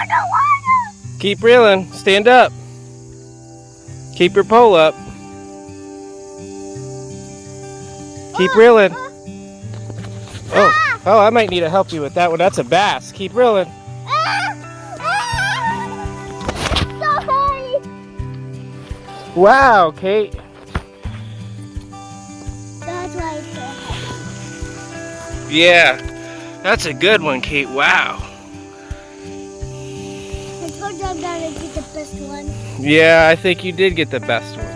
underwater. Keep reeling. Stand up. Keep your pole up. Keep reeling. Oh, I might need to help you with that one. That's a bass. Keep reeling. Sorry. Wow, Cate. That's why I said. Yeah, that's a good one, Cate. Wow. I told you I'm gonna get the best one. Yeah, I think you did get the best one.